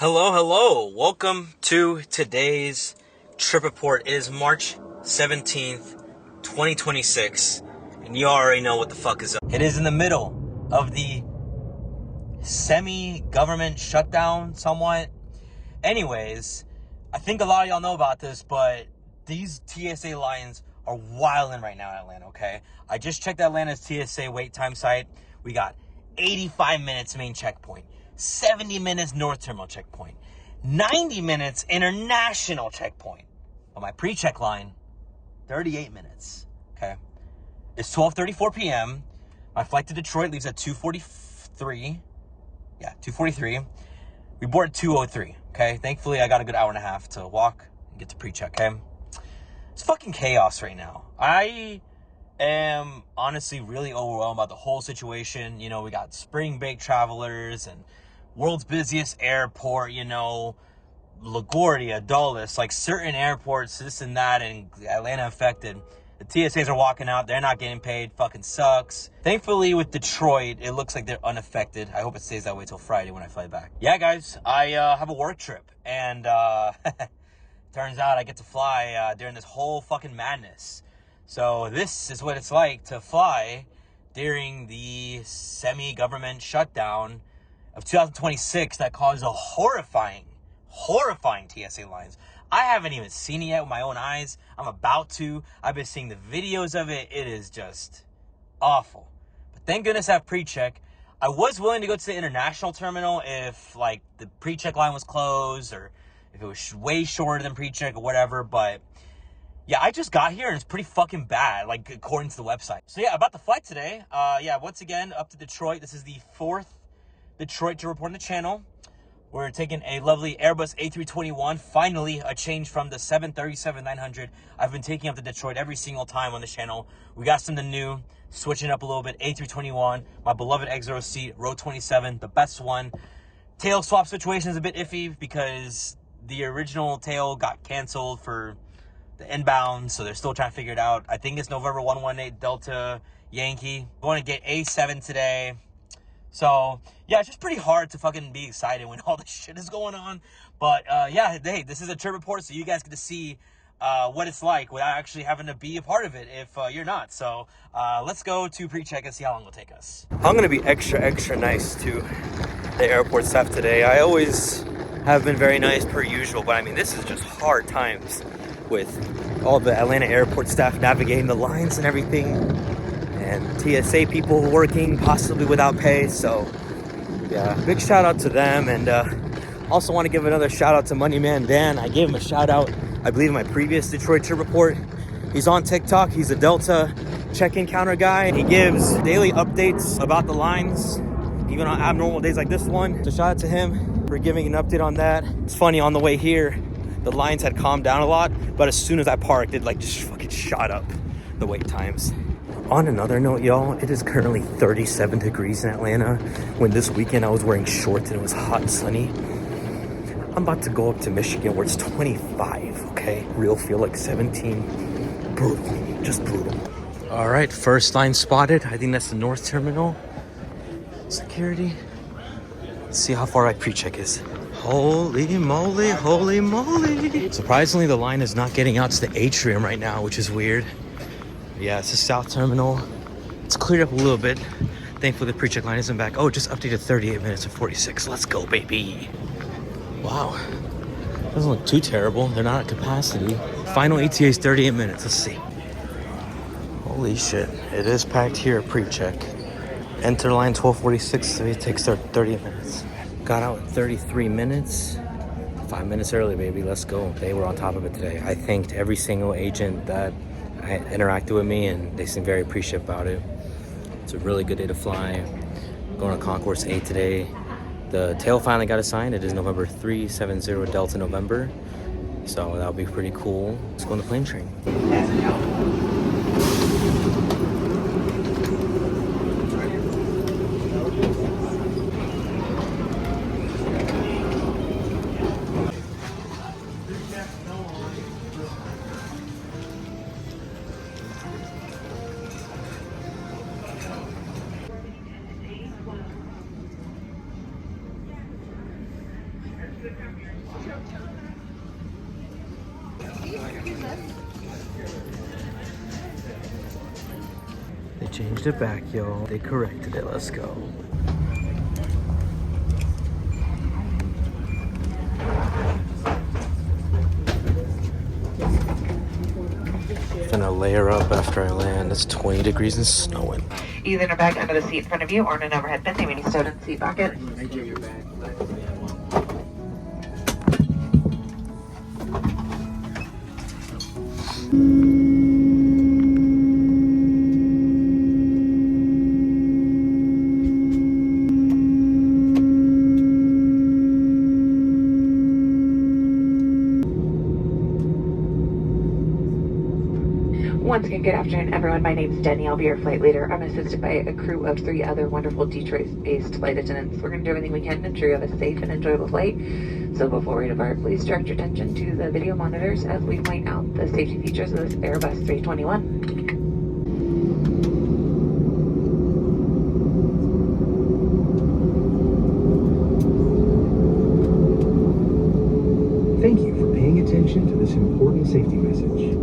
Hello, hello. Welcome to today's trip report. It is March 17th, 2026, and you already know what the fuck is up. It is in the middle of the semi-government shutdown somewhat. Anyways, I think a lot of y'all know about this, but these TSA lines are wilding right now in Atlanta, okay? I just checked Atlanta's TSA wait time site. We got 85 minutes main checkpoint, 70 minutes North Terminal checkpoint, 90 minutes international checkpoint. But my pre-check line, 38 minutes, okay? It's 12:34 p.m. My flight to Detroit leaves at 2:43. Yeah, 2:43. We board at 2:03, okay? Thankfully, I got a good hour and a half to walk and get to pre-check, okay? It's fucking chaos right now. I am honestly really overwhelmed about the whole situation. You know, we got spring break travelers and world's busiest airport, you know, LaGuardia, Dulles, like certain airports, this and that, and Atlanta affected. The TSAs are walking out. They're not getting paid. Fucking sucks. Thankfully, with Detroit, it looks like they're unaffected. I hope it stays that way till Friday when I fly back. Yeah, guys, I have a work trip, and turns out I get to fly during this whole fucking madness. So this is what it's like to fly during the semi-government shutdown of 2026 that caused a horrifying TSA lines. I haven't even seen it yet with my own eyes. I'm about to. I've been seeing the videos of it. It is just awful. But thank goodness I have pre-check. I was willing to go to the international terminal if, like, the pre-check line was closed or if it was way shorter than pre-check or whatever. But, yeah, I just got here and it's pretty fucking bad, like, according to the website. So, yeah, about the flight today. Yeah, once again, up to Detroit. This is the fourth Detroit to report on the channel. We're taking a lovely Airbus A321. Finally, a change from the 737-900 I've been taking up to Detroit every single time on this channel. We got something new, switching up a little bit. A321, my beloved X-Zero seat, row 27, the best one. Tail swap situation is a bit iffy because the original tail got canceled for the inbound, so they're still trying to figure it out. I think it's November 118 Delta Yankee. Going to get A7 today. So, yeah, it's just pretty hard to fucking be excited when all this shit is going on. But, yeah, hey, this is a trip report, so you guys get to see what it's like without actually having to be a part of it if you're not. So, let's go to pre-check and see how long it'll take us. I'm going to be extra nice to the airport staff today. I always have been very nice per usual, but, I mean, this is just hard times with all the Atlanta airport staff navigating the lines and everything. And TSA people working possibly without pay. So yeah, big shout out to them. And also want to give another shout out to Money Man Dan. I gave him a shout out, I believe, in my previous Detroit trip report. He's on TikTok. He's a Delta check-in counter guy, and he gives daily updates about the lines, even on abnormal days like this one. So shout out to him for giving an update on that. It's funny, on the way here, the lines had calmed down a lot, but as soon as I parked, it like just fucking shot up, the wait times. On another note, y'all, it is currently 37 degrees in Atlanta. When this weekend I was wearing shorts and it was hot and sunny. I'm about to go up to Michigan where it's 25, okay? Real feel like 17. Brutal, just brutal. All right, first line spotted. I think that's the North Terminal. Security. Let's see how far my pre-check is. Holy moly, holy moly. Surprisingly, the line is not getting out to the atrium right now, which is weird. Yeah, it's the South Terminal. It's cleared up a little bit. Thankfully, the pre-check line isn't back. Oh, it just updated 38 minutes and 46. Let's go, baby. Wow. Doesn't look too terrible. They're not at capacity. Final ETA is 38 minutes. Let's see. Holy shit. It is packed here at pre-check. Enter line 1246, so it takes 38 minutes. Got out in 33 minutes. 5 minutes early, baby. Let's go. They were on top of it today. I thanked every single agent that interacted with me, and they seem very appreciative about it. It's a really good day to fly. Going to Concourse 8 today. The tail finally got assigned. It is November 370 Delta November, so that'll be pretty cool. Let's go on the plane train. They changed it back, yo. They corrected it. Let's go. Gonna layer up after I land. It's 20 degrees and snowing. Either in a bag under the seat in front of you or in an overhead bin. They may be stowed in the seat pocket. Once again, good afternoon, everyone. My name is Denny. I'll be your flight leader. I'm assisted by a crew of 3 other wonderful Detroit-based flight attendants. We're going to do everything we can to ensure you have a safe and enjoyable flight. So before we depart, please direct your attention to the video monitors as we point out the safety features of this Airbus A321. Thank you for paying attention to this important safety message.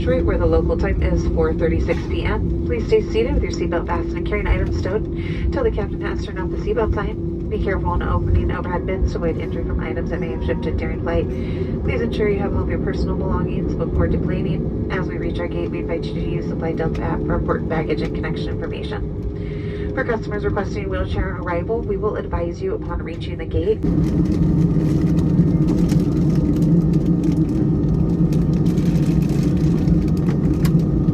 Detroit, where the local time is 4:36 p.m. Please stay seated with your seatbelt fastened and carrying items stowed until the captain has turned off the seatbelt sign. Be careful when opening overhead bins to avoid injury from items that may have shifted during flight. Please ensure you have all of your personal belongings before deplaning. As we reach our gate, we invite you to use the Flight Delta app for important baggage and connection information. For customers requesting wheelchair arrival, we will advise you upon reaching the gate.